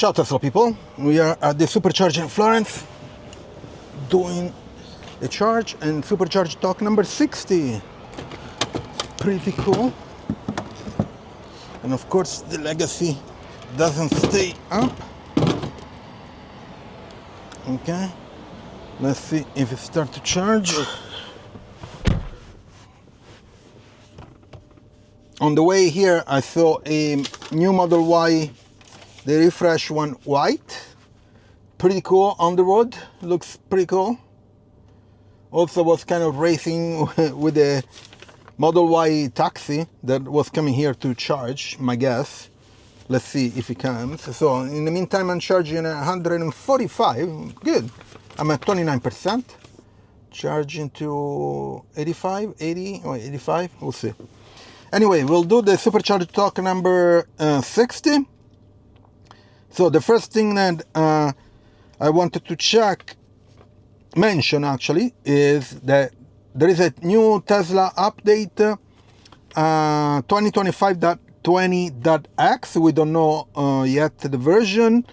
Ciao Tesla people, we are at the Supercharger in Florence doing a charge and Supercharger Talk number 60. Pretty cool. And of course the legacy doesn't stay up. Okay, let's see if it starts to charge. On the way here I saw a new Model Y, the refresh one, white. Pretty cool on the road, looks pretty cool. Also was kind of racing with a Model Y taxi that was coming here to charge, my guess. Let's see if it comes. So in the meantime I'm charging 145, good. I'm at 29%. Charging to 85, 80, or 85, we'll see. Anyway, we'll do the Supercharger Talk number 60. So the first thing that I wanted to mention actually, is that there is a new Tesla update, 2025.20.x. We don't know yet the version,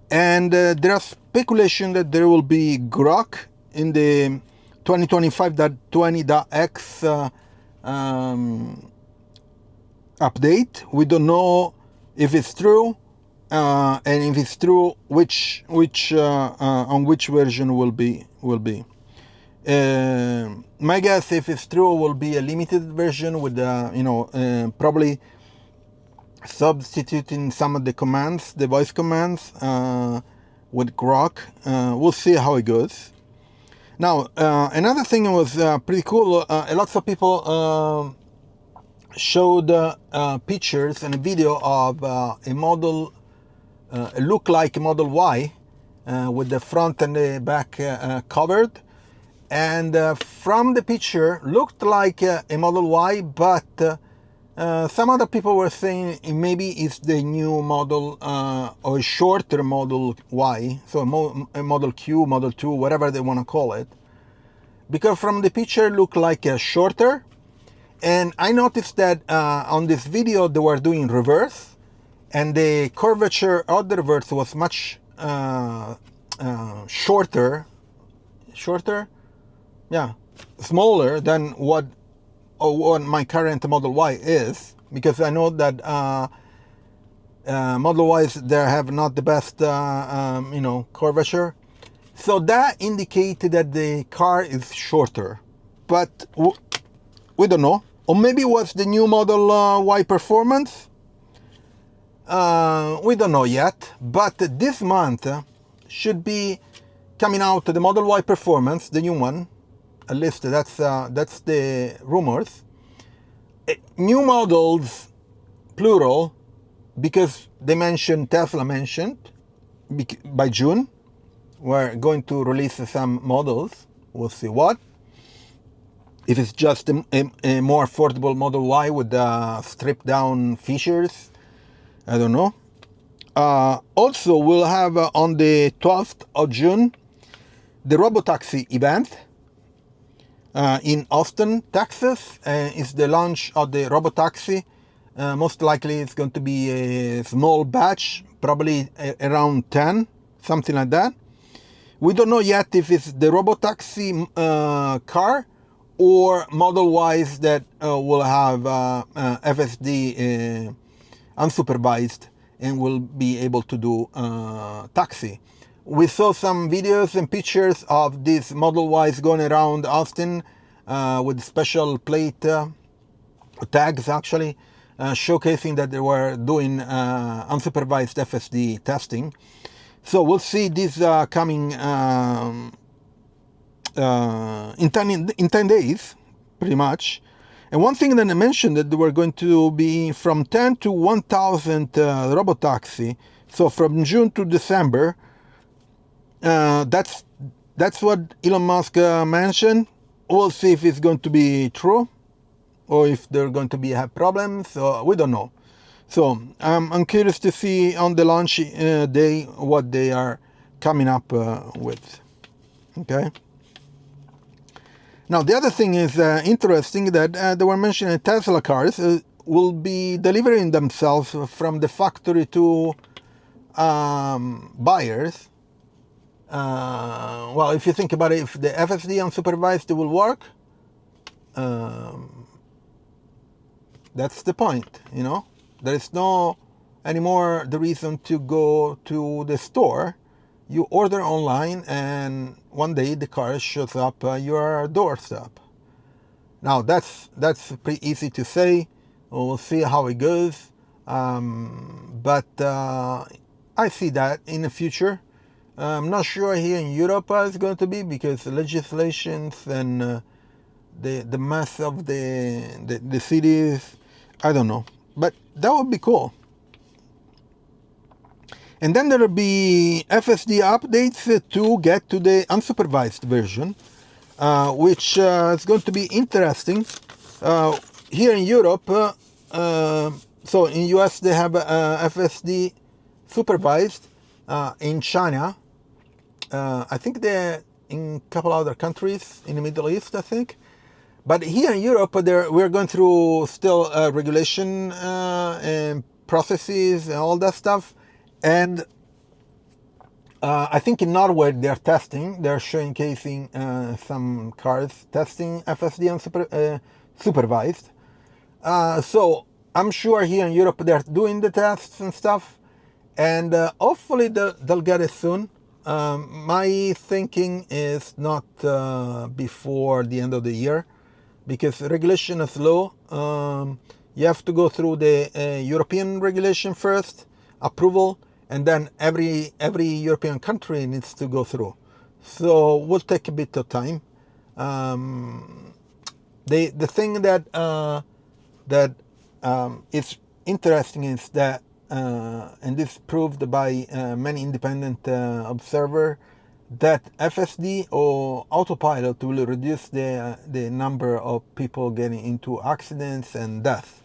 and there are speculation that there will be Grok in the 2025.20.x update. We don't know if it's true. And if it's true, which on which version will be. My guess, if it's true, will be a limited version with probably substituting some of the commands, the voice commands, with Grok. We'll see how it goes. Now another thing was pretty cool. Lots of people showed pictures and a video of a model. Look like a Model Y with the front and the back covered, and from the picture looked like a Model Y, but some other people were saying maybe it's the new model or a shorter Model Y, so a Model Q, Model 2, whatever they want to call it, because from the picture looked like a shorter. And I noticed that on this video they were doing reverse, and the curvature of the reverse was much smaller than what my current Model Y is, because I know that Model Ys, they have not the best curvature, so that indicated that the car is shorter, but we don't know. Or maybe it was the new Model Y performance. We don't know yet, but this month should be coming out the Model Y Performance, the new one. At least that's the rumors. New models, plural, because they mentioned, Tesla mentioned, by June we're going to release some models. We'll see what. If it's just a more affordable Model Y with stripped down features, I don't know. Also, we'll have on the 12th of June the Robotaxi event in Austin, Texas. It's the launch of the Robotaxi. Most likely it's going to be a small batch, probably around 10, something like that. We don't know yet if it's the Robotaxi car or Model Ys that will have FSD Unsupervised and will be able to do taxi. We saw some videos and pictures of these Model Ys going around Austin with special plate tags, actually showcasing that they were doing unsupervised FSD testing. So we'll see this coming in 10 days, pretty much. And one thing that I mentioned, that they were going to be from 10 to 1,000 Robotaxi. So from June to December. That's what Elon Musk mentioned. We'll see if it's going to be true, or if they're going to have problems. We don't know. So I'm curious to see on the launch day what they are coming up with. Okay. Now, the other thing is interesting that they were mentioning Tesla cars will be delivering themselves from the factory to buyers, well, if you think about it, if the FSD unsupervised will work, that's the point, you know. There is no anymore the reason to go to the store. You order online, and one day the car shows up at your doorstep. Now that's pretty easy to say. We'll see how it goes. But I see that in the future. I'm not sure here in Europe how it's going to be, because the legislations and the mass of the cities, I don't know. But that would be cool. And then there will be FSD updates to get to the unsupervised version, which is going to be interesting. Here in Europe, so in US they have FSD supervised. In China, I think they're in a couple other countries in the Middle East, I think. But here in Europe, we're going through still regulation and processes and all that stuff. And I think in Norway they're showcasing some cars testing FSD supervised. So I'm sure here in Europe they're doing the tests and stuff, and hopefully they'll get it soon. My thinking is not before the end of the year, because regulation is low. You have to go through the European regulation first, approval, and then every European country needs to go through. So will take a bit of time. The thing that is interesting is that, and this proved by many independent observers, that FSD or autopilot will reduce the number of people getting into accidents and death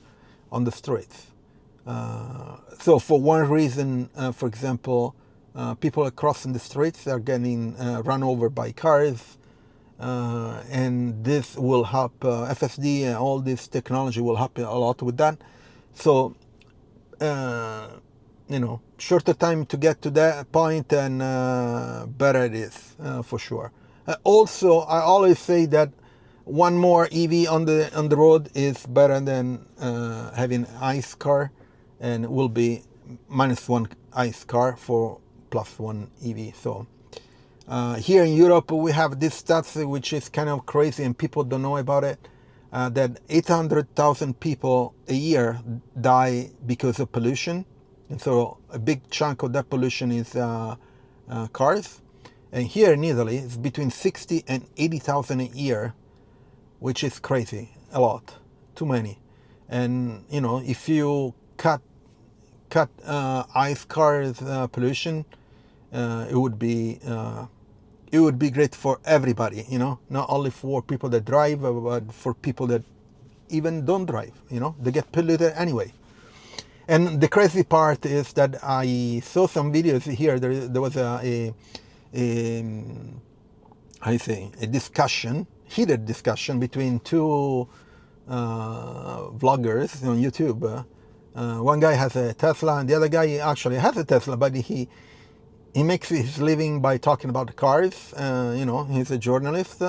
on the streets. So for one reason, for example, people crossing the streets are getting run over by cars, and this will help. FSD and all this technology will help a lot with that. So, you know, shorter time to get to that point, and better it is, for sure. Also, I always say that one more EV on the road is better than having an ICE car, and it will be -1 ICE car for +1 EV. So here in Europe we have this stats which is kind of crazy and people don't know about it, that 800,000 people a year die because of pollution, and so a big chunk of that pollution is cars. And here in Italy it's between 60 and 80,000 a year, which is crazy, a lot, too many. And you know, if you cut ICE cars pollution, it would be great for everybody, you know, not only for people that drive, but for people that even don't drive, you know, they get polluted anyway. And the crazy part is that I saw some videos here. There was a discussion, heated discussion between two vloggers on YouTube. One guy has a Tesla, and the other guy actually has a Tesla, but he makes his living by talking about cars. You know, he's a journalist,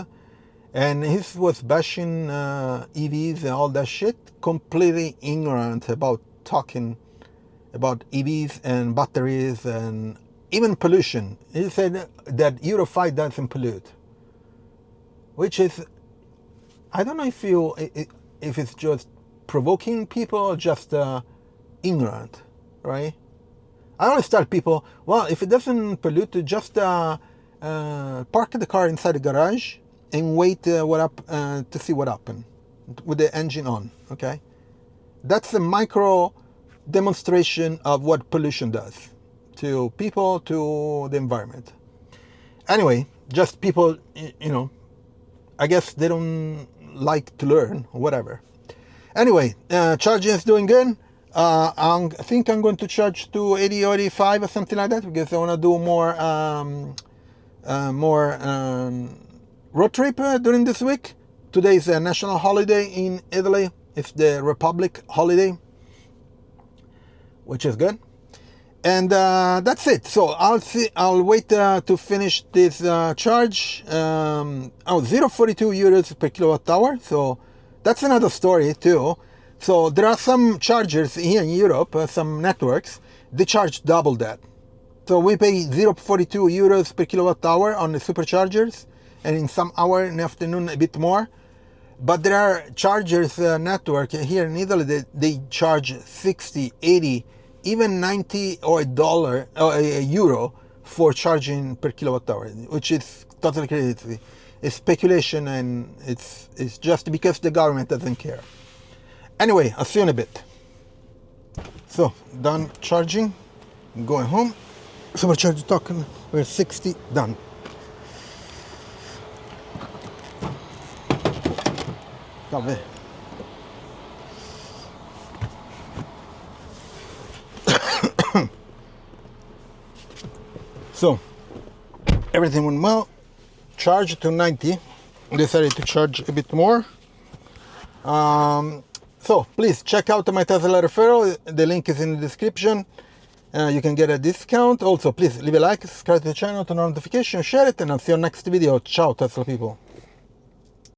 and he was bashing EVs and all that shit, completely ignorant about talking about EVs and batteries and even pollution. He said that Euro 5 doesn't pollute, which is, I don't know if it's just provoking people or just ignorant, right? I always tell people, well, if it doesn't pollute, just park the car inside the garage and wait to see what happens with the engine on, okay? That's a micro demonstration of what pollution does to people, to the environment. Anyway, just people, you know, I guess they don't like to learn, or whatever. Anyway, charging is doing good. I think I'm going to charge to 80 or 85 or something like that, because I want to do more road trip during this week. Today is a national holiday in Italy. It's the Republic holiday, which is good. And that's it. So I'll wait to finish this charge. 0.42 euros per kilowatt hour. So that's another story too. So there are some chargers here in Europe, some networks, they charge double that. So we pay 0.42 euros per kilowatt hour on the superchargers, and in some hour in the afternoon a bit more. But there are chargers network here in Italy that they charge 60, 80, even 90 or $1 or a euro for charging per kilowatt hour, which is totally crazy. It's speculation, and it's just because the government doesn't care. Anyway, I'll see you in a bit. So, done charging, going home. Supercharger Talk, we're 60, done. Vabbè. So, everything went well. Charged to 90. Decided to charge a bit more. So, please check out my Tesla referral. The link is in the description. You can get a discount. Also, please leave a like, subscribe to the channel, turn on notifications, share it, and I'll see you next video. Ciao, Tesla people.